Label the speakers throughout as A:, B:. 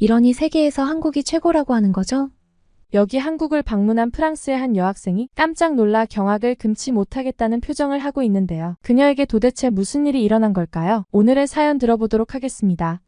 A: 이러니 세계에서 한국이 최고라고 하는 거죠?
B: 여기 한국을 방문한 프랑스의 한 여학생이 깜짝 놀라 경악을 금치 못하겠다는 표정을 하고 있는데요. 그녀에게 도대체 무슨 일이 일어난 걸까요? 오늘의 사연 들어보도록 하겠습니다.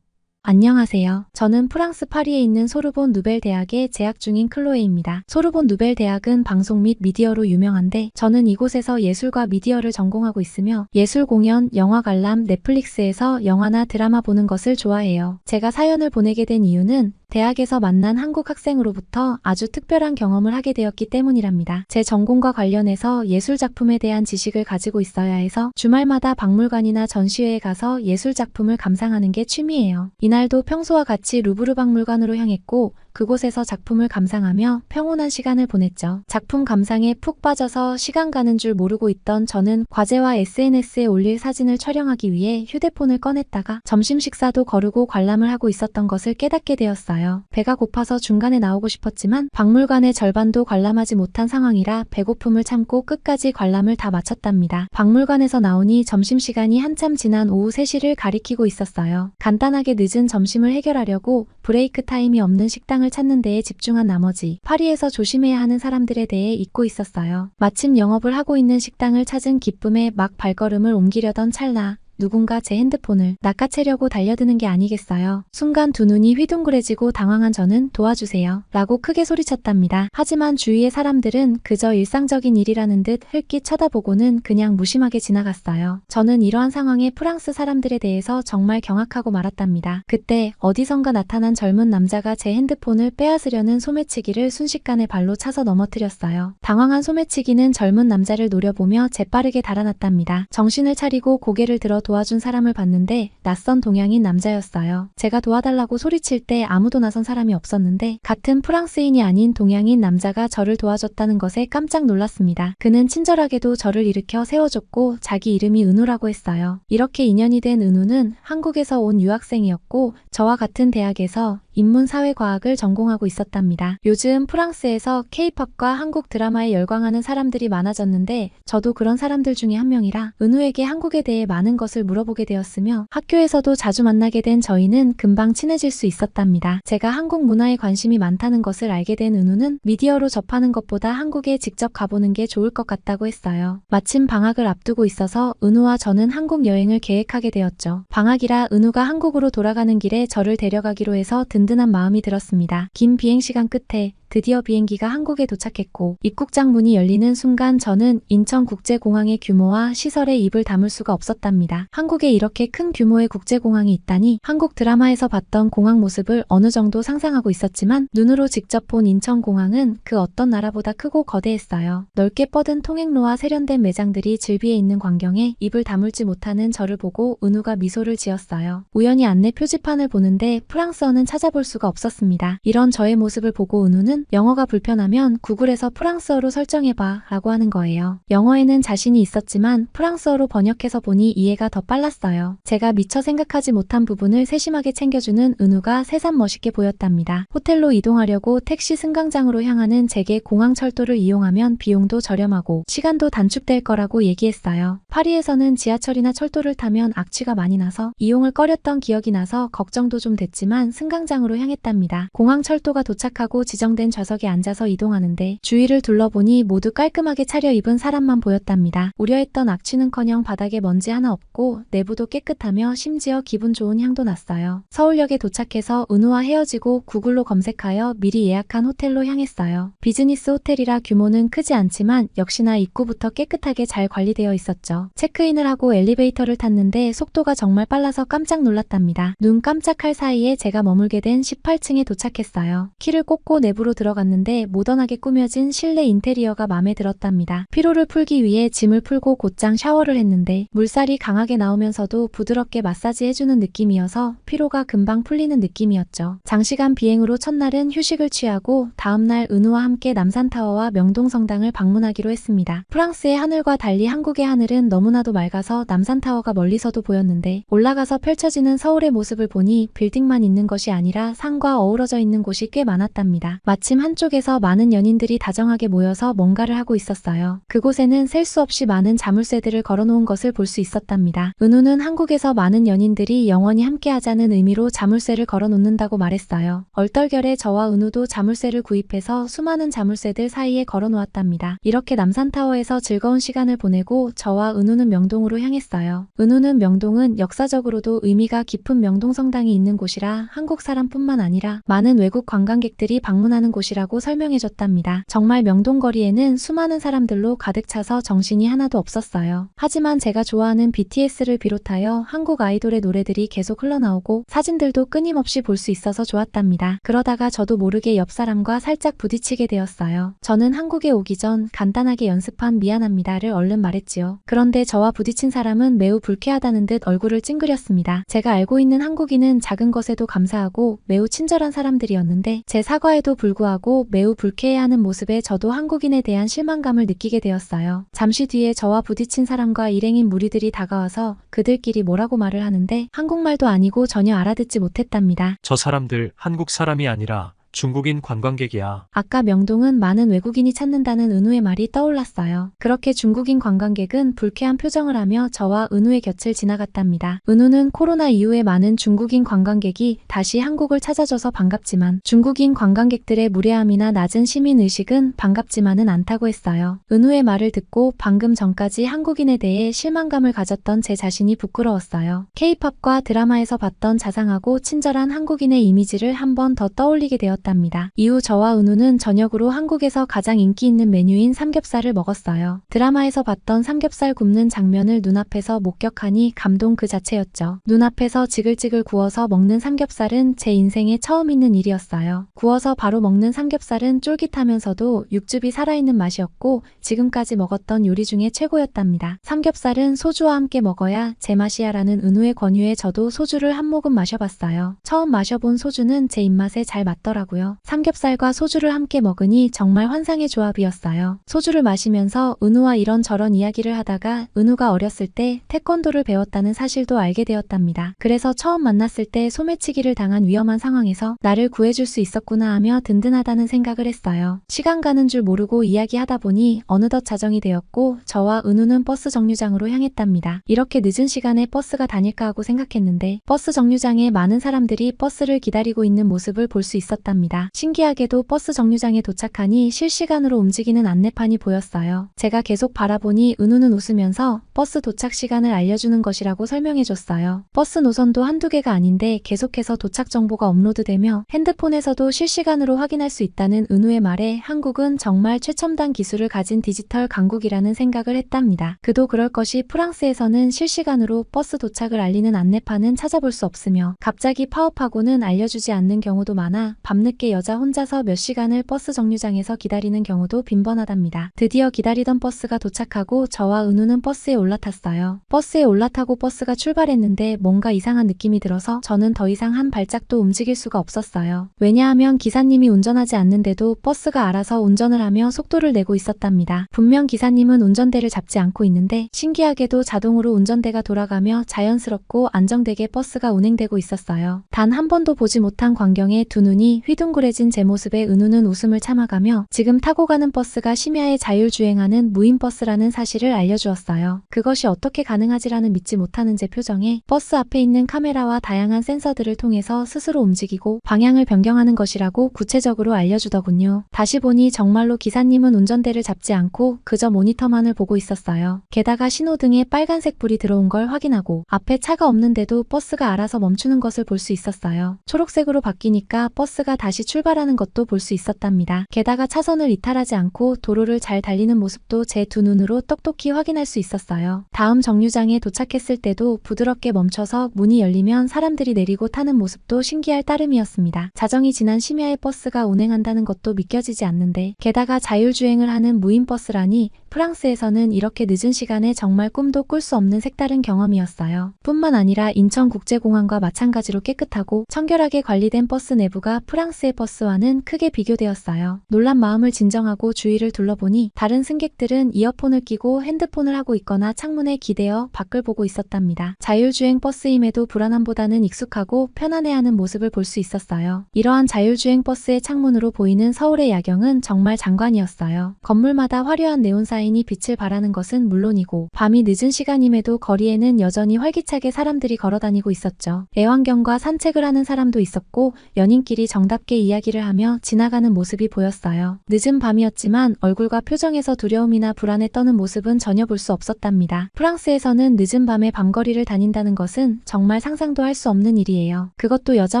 A: 안녕하세요. 저는 프랑스 파리에 있는 소르본 누벨 대학에 재학 중인 클로에입니다. 소르본 누벨 대학은 방송 및 미디어로 유명한데 저는 이곳에서 예술과 미디어를 전공하고 있으며 예술 공연, 영화 관람, 넷플릭스에서 영화나 드라마 보는 것을 좋아해요. 제가 사연을 보내게 된 이유는 대학에서 만난 한국 학생으로부터 아주 특별한 경험을 하게 되었기 때문이랍니다. 제 전공과 관련해서 예술 작품에 대한 지식을 가지고 있어야 해서 주말마다 박물관이나 전시회에 가서 예술 작품을 감상하는 게 취미예요. 이날도 평소와 같이 루브르 박물관으로 향했고 그곳에서 작품을 감상하며 평온한 시간을 보냈죠. 작품 감상에 푹 빠져서 시간 가는 줄 모르고 있던 저는 과제와 SNS에 올릴 사진을 촬영하기 위해 휴대폰을 꺼냈다가 점심 식사도 거르고 관람을 하고 있었던 것을 깨닫게 되었어요. 배가 고파서 중간에 나오고 싶었지만 박물관의 절반도 관람하지 못한 상황이라 배고픔을 참고 끝까지 관람을 다 마쳤답니다. 박물관에서 나오니 점심시간이 한참 지난 오후 3시를 가리키고 있었어요. 간단하게 늦은 점심을 해결하려고 브레이크 타임이 없는 식당을 찾는 데에 집중한 나머지 파리에서 조심해야 하는 사람들에 대해 잊고 있었어요. 마침 영업을 하고 있는 식당을 찾은 기쁨에 막 발걸음을 옮기려던 찰나 누군가 제 핸드폰을 낚아채려고 달려드는 게 아니겠어요. 순간 두 눈이 휘둥그레지고 당황한 저는 도와주세요 라고 크게 소리쳤답니다. 하지만 주위의 사람들은 그저 일상적인 일이라는 듯 흘낏 쳐다보고는 그냥 무심하게 지나갔어요. 저는 이러한 상황에 프랑스 사람들에 대해서 정말 경악하고 말았답니다. 그때 어디선가 나타난 젊은 남자가 제 핸드폰을 빼앗으려는 소매치기를 순식간에 발로 차서 넘어뜨렸어요. 당황한 소매치기는 젊은 남자를 노려보며 재빠르게 달아났답니다. 정신을 차리고 고개를 들어 도와준 사람을 봤는데 낯선 동양인 남자였어요. 제가 도와달라고 소리칠 때 아무도 나선 사람이 없었는데 같은 프랑스인이 아닌 동양인 남자가 저를 도와줬다는 것에 깜짝 놀랐습니다. 그는 친절하게도 저를 일으켜 세워줬고 자기 이름이 은우라고 했어요. 이렇게 인연이 된 은우는 한국에서 온 유학생이었고 저와 같은 대학에서 인문사회과학을 전공하고 있었답니다. 요즘 프랑스에서 K-팝과 한국 드라마에 열광하는 사람들이 많아졌는데 저도 그런 사람들 중에 한 명이라 은우에게 한국에 대해 많은 것을 물어보게 되었으며 학교에서도 자주 만나게 된 저희는 금방 친해질 수 있었답니다. 제가 한국 문화에 관심이 많다는 것을 알게 된 은우는 미디어로 접하는 것보다 한국에 직접 가보는 게 좋을 것 같다고 했어요. 마침 방학을 앞두고 있어서 은우와 저는 한국 여행을 계획하게 되었죠. 방학이라 은우가 한국으로 돌아가는 길에 저를 데려가기로 해서 든든한 마음이 들었습니다. 긴 비행시간 끝에 드디어 비행기가 한국에 도착했고 입국장 문이 열리는 순간 저는 인천국제공항의 규모와 시설에 입을 다물 수가 없었답니다. 한국에 이렇게 큰 규모의 국제공항이 있다니 한국 드라마에서 봤던 공항 모습을 어느 정도 상상하고 있었지만 눈으로 직접 본 인천공항은 그 어떤 나라보다 크고 거대했어요. 넓게 뻗은 통행로와 세련된 매장들이 즐비해 있는 광경에 입을 다물지 못하는 저를 보고 은우가 미소를 지었어요. 우연히 안내 표지판을 보는데 프랑스어는 찾아볼 수가 없었습니다. 이런 저의 모습을 보고 은우는 영어가 불편하면 구글에서 프랑스어로 설정해봐 라고 하는 거예요. 영어에는 자신이 있었지만 프랑스어로 번역해서 보니 이해가 더 빨랐어요. 제가 미처 생각하지 못한 부분을 세심하게 챙겨주는 은우가 새삼 멋있게 보였답니다. 호텔로 이동하려고 택시 승강장으로 향하는 제게 공항철도를 이용하면 비용도 저렴하고 시간도 단축될 거라고 얘기했어요. 파리에서는 지하철이나 철도를 타면 악취가 많이 나서 이용을 꺼렸던 기억이 나서 걱정도 좀 됐지만 승강장으로 향했답니다. 공항철도가 도착하고 지정된 좌석에 앉아서 이동하는데 주위를 둘러보니 모두 깔끔하게 차려입은 사람만 보였답니다. 우려했던 악취는커녕 바닥에 먼지 하나 없고 내부도 깨끗하며 심지어 기분 좋은 향도 났어요. 서울역에 도착해서 은우와 헤어지고 구글로 검색하여 미리 예약한 호텔로 향했어요. 비즈니스 호텔이라 규모는 크지 않지만 역시나 입구부터 깨끗하게 잘 관리되어 있었죠. 체크인을 하고 엘리베이터를 탔는데 속도가 정말 빨라서 깜짝 놀랐답니다. 눈 깜짝할 사이에 제가 머물게 된 18층에 도착했어요. 키를 꽂고 내부로 들어갔는데 모던하게 꾸며진 실내 인테리어가 마음에 들었답니다. 피로를 풀기 위해 짐을 풀고 곧장 샤워를 했는데 물살이 강하게 나오면서도 부드럽게 마사지해주는 느낌이어서 피로가 금방 풀리는 느낌이었죠. 장시간 비행으로 첫날은 휴식을 취하고 다음날 은우와 함께 남산타워와 명동성당을 방문하기로 했습니다. 프랑스의 하늘과 달리 한국의 하늘은 너무나도 맑아서 남산타워가 멀리서도 보였는데 올라가서 펼쳐지는 서울의 모습을 보니 빌딩만 있는 것이 아니라 산과 어우러져 있는 곳이 꽤 많았답니다. 마침 마침 한쪽에서 많은 연인들이 다정하게 모여서 뭔가를 하고 있었어요. 그곳에는 셀 수 없이 많은 자물쇠들을 걸어놓은 것을 볼 수 있었답니다. 은우는 한국에서 많은 연인들이 영원히 함께하자는 의미로 자물쇠를 걸어놓는다고 말했어요. 얼떨결에 저와 은우도 자물쇠를 구입해서 수많은 자물쇠들 사이에 걸어놓았답니다. 이렇게 남산타워에서 즐거운 시간을 보내고 저와 은우는 명동으로 향했어요. 은우는 명동은 역사적으로도 의미가 깊은 명동성당이 있는 곳이라 한국 사람뿐만 아니라 많은 외국 관광객들이 방문하는 곳이라고 설명해줬답니다. 정말 명동거리에는 수많은 사람들로 가득 차서 정신이 하나도 없었어요. 하지만 제가 좋아하는 BTS를 비롯하여 한국 아이돌의 노래들이 계속 흘러나오고 사진들도 끊임없이 볼 수 있어서 좋았답니다. 그러다가 저도 모르게 옆 사람과 살짝 부딪히게 되었어요. 저는 한국에 오기 전 간단하게 연습한 미안합니다를 얼른 말했지요. 그런데 저와 부딪힌 사람은 매우 불쾌하다는 듯 얼굴을 찡그렸습니다. 제가 알고 있는 한국인은 작은 것에도 감사하고 매우 친절한 사람들이었는데 제 사과에도 불구하고 매우 불쾌해하는 모습에 저도 한국인에 대한 실망감을 느끼게 되었어요. 잠시 뒤에 저와 부딪힌 사람과 일행인 무리들이 다가와서 그들끼리 뭐라고 말을 하는데 한국말도 아니고 전혀 알아듣지 못했답니다.
C: 저 사람들 한국 사람이 아니라 중국인 관광객이야.
A: 아까 명동은 많은 외국인이 찾는다는 은우의 말이 떠올랐어요. 그렇게 중국인 관광객은 불쾌한 표정을 하며 저와 은우의 곁을 지나갔답니다. 은우는 코로나 이후에 많은 중국인 관광객이 다시 한국을 찾아줘서 반갑지만 중국인 관광객들의 무례함이나 낮은 시민의식은 반갑지만은 않다고 했어요. 은우의 말을 듣고 방금 전까지 한국인에 대해 실망감을 가졌던 제 자신이 부끄러웠어요. K-팝과 드라마에서 봤던 자상하고 친절한 한국인의 이미지를 한 번 더 떠올리게 되었답니다. 이후 저와 은우는 저녁으로 한국에서 가장 인기 있는 메뉴인 삼겹살을 먹었어요. 드라마에서 봤던 삼겹살 굽는 장면을 눈앞에서 목격하니 감동 그 자체였죠. 눈앞에서 지글지글 구워서 먹는 삼겹살은 제 인생에 처음 있는 일이었어요. 구워서 바로 먹는 삼겹살은 쫄깃하면서도 육즙이 살아있는 맛이었고 지금까지 먹었던 요리 중에 최고였답니다. 삼겹살은 소주와 함께 먹어야 제맛이야 라는 은우의 권유에 저도 소주를 한 모금 마셔봤어요. 처음 마셔본 소주는 제 입맛에 잘 맞더라고요. 삼겹살과 소주를 함께 먹으니 정말 환상의 조합이었어요. 소주를 마시면서 은우와 이런저런 이야기를 하다가 은우가 어렸을 때 태권도를 배웠다는 사실도 알게 되었답니다. 그래서 처음 만났을 때 소매치기를 당한 위험한 상황에서 나를 구해줄 수 있었구나 하며 든든하다는 생각을 했어요. 시간 가는 줄 모르고 이야기하다 보니 어느덧 자정이 되었고 저와 은우는 버스 정류장으로 향했답니다. 이렇게 늦은 시간에 버스가 다닐까 하고 생각했는데 버스 정류장에 많은 사람들이 버스를 기다리고 있는 모습을 볼 수 있었답니다. 신기하게도 버스 정류장에 도착하니 실시간으로 움직이는 안내판이 보였어요. 제가 계속 바라보니 은우는 웃으면서 버스 도착 시간을 알려주는 것이라고 설명해줬어요. 버스 노선도 한두 개가 아닌데 계속해서 도착 정보가 업로드되며 핸드폰에서도 실시간으로 확인할 수 있다는 은우의 말에 한국은 정말 최첨단 기술을 가진 디지털 강국이라는 생각을 했답니다. 그도 그럴 것이 프랑스에서는 실시간으로 버스 도착을 알리는 안내판은 찾아볼 수 없으며 갑자기 파업하고는 알려주지 않는 경우도 많아 밤늦게 여자 혼자서 몇 시간을 버스 정류장에서 기다리는 경우도 빈번하답니다. 드디어 기다리던 버스가 도착하고 저와 은우는 버스에 올라탔어요. 버스에 올라타고 버스가 출발했는데 뭔가 이상한 느낌이 들어서 저는 더 이상 한 발짝도 움직일 수가 없었어요. 왜냐하면 기사님이 운전하지 않는데도 버스가 알아서 운전을 하며 속도를 내고 있었답니다. 분명 기사님은 운전대를 잡지 않고 있는데 신기하게도 자동으로 운전대가 돌아가며 자연스럽고 안정되게 버스가 운행되고 있었어요. 단 한 번도 보지 못한 광경에 두 눈이 휘둥그레진 제 모습에 은우는 웃음을 참아가며 지금 타고 가는 버스가 심야에 자율주행하는 무인버스라는 사실을 알려주었어요. 그것이 어떻게 가능하지라는 믿지 못하는 제 표정에 버스 앞에 있는 카메라와 다양한 센서들을 통해서 스스로 움직이고 방향을 변경하는 것이라고 구체적으로 알려주더군요. 다시 보니 정말로 기사님은 운전대를 잡지 않고 그저 모니터만을 보고 있었어요. 게다가 신호등에 빨간색 불이 들어온 걸 확인하고 앞에 차가 없는데도 버스가 알아서 멈추는 것을 볼 수 있었어요. 초록색으로 바뀌니까 버스가 다시 출발하는 것도 볼 수 있었답니다. 게다가 차선을 이탈하지 않고 도로를 잘 달리는 모습도 제 두 눈으로 똑똑히 확인할 수 있었어요. 다음 정류장에 도착했을 때도 부드럽게 멈춰서 문이 열리면 사람들이 내리고 타는 모습도 신기할 따름이었습니다. 자정이 지난 심야에 버스가 운행한다는 것도 믿겨지지 않는데 게다가 자율주행을 하는 무인버스라니 프랑스에서는 이렇게 늦은 시간에 정말 꿈도 꿀 수 없는 색다른 경험이었어요. 뿐만 아니라 인천국제공항과 마찬가지로 깨끗하고 청결하게 관리된 버스 내부가 프랑스 프랑스의 버스와는 크게 비교되었어요. 놀란 마음을 진정하고 주위를 둘러보니 다른 승객들은 이어폰을 끼고 핸드폰을 하고 있거나 창문에 기대어 밖을 보고 있었답니다. 자율주행 버스임에도 불안함보다는 익숙하고 편안해하는 모습을 볼 수 있었어요. 이러한 자율주행 버스의 창문으로 보이는 서울의 야경은 정말 장관이었어요. 건물마다 화려한 네온 사인이 빛을 발하는 것은 물론이고 밤이 늦은 시간임에도 거리에는 여전히 활기차게 사람들이 걸어다니고 있었죠. 애완견과 산책을 하는 사람도 있었고 연인끼리 정답게 이야기를 하며 지나가는 모습이 보였어요. 늦은 밤이었지만 얼굴과 표정에서 두려움이나 불안에 떠는 모습은 전혀 볼 수 없었답니다. 프랑스에서는 늦은 밤에 밤거리를 다닌다는 것은 정말 상상도 할 수 없는 일이에요. 그것도 여자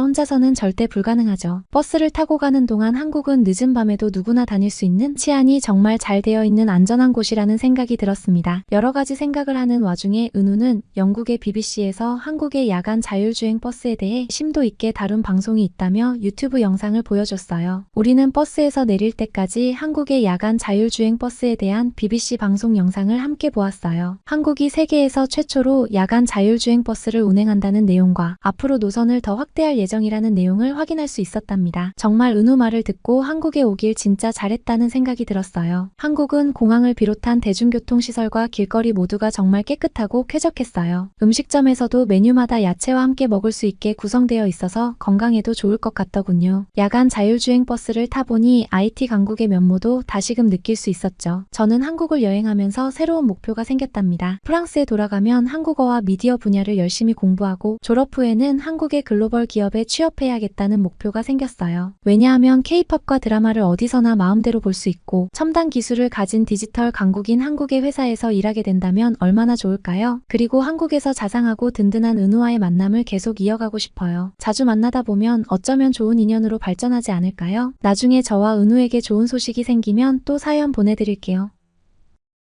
A: 혼자서는 절대 불가능하죠. 버스를 타고 가는 동안 한국은 늦은 밤에도 누구나 다닐 수 있는 치안이 정말 잘 되어 있는 안전한 곳이라는 생각이 들었습니다. 여러 가지 생각을 하는 와중에 은우는 영국의 BBC에서 한국의 야간 자율주행 버스에 대해 심도 있게 다룬 방송이 있다며 유튜브 영상을 보여줬어요. 우리는 버스에서 내릴 때까지 한국의 야간 자율주행 버스에 대한 BBC 방송 영상을 함께 보았어요. 한국이 세계에서 최초로 야간 자율주행 버스를 운행한다는 내용과 앞으로 노선을 더 확대할 예정이라는 내용을 확인할 수 있었답니다. 정말 은우 말을 듣고 한국에 오길 진짜 잘했다는 생각이 들었어요. 한국은 공항을 비롯한 대중교통시설과 길거리 모두가 정말 깨끗하고 쾌적했어요. 음식점에서도 메뉴마다 야채와 함께 먹을 수 있게 구성되어 있어서 건강에도 좋을 것 같더군요. 야간 자율주행 버스를 타보니 IT 강국의 면모도 다시금 느낄 수 있었죠. 저는 한국을 여행하면서 새로운 목표가 생겼답니다. 프랑스에 돌아가면 한국어와 미디어 분야를 열심히 공부하고 졸업 후에는 한국의 글로벌 기업에 취업해야겠다는 목표가 생겼어요. 왜냐하면 K-팝과 드라마를 어디서나 마음대로 볼 수 있고 첨단 기술을 가진 디지털 강국인 한국의 회사에서 일하게 된다면 얼마나 좋을까요? 그리고 한국에서 자상하고 든든한 은우와의 만남을 계속 이어가고 싶어요. 자주 만나다 보면 어쩌면 좋은 인연으로 발전하지 않을까요? 나중에 저와 은우에게 좋은 소식이 생기면 또 사연 보내드릴게요.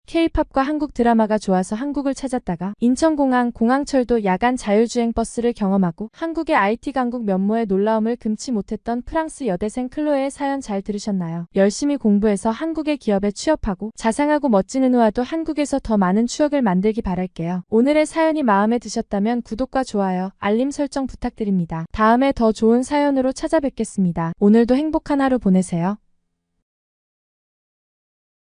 B: K-팝과 한국 드라마가 좋아서 한국을 찾았다가 인천공항, 공항철도 야간 자율주행 버스를 경험하고 한국의 IT 강국 면모의 놀라움을 금치 못했던 프랑스 여대생 클로에의 사연 잘 들으셨나요? 열심히 공부해서 한국의 기업에 취업하고 자상하고 멋진 은우와도 한국에서 더 많은 추억을 만들기 바랄게요. 오늘의 사연이 마음에 드셨다면 구독과 좋아요, 알림 설정 부탁드립니다. 다음에 더 좋은 사연으로 찾아뵙겠습니다. 오늘도 행복한 하루 보내세요.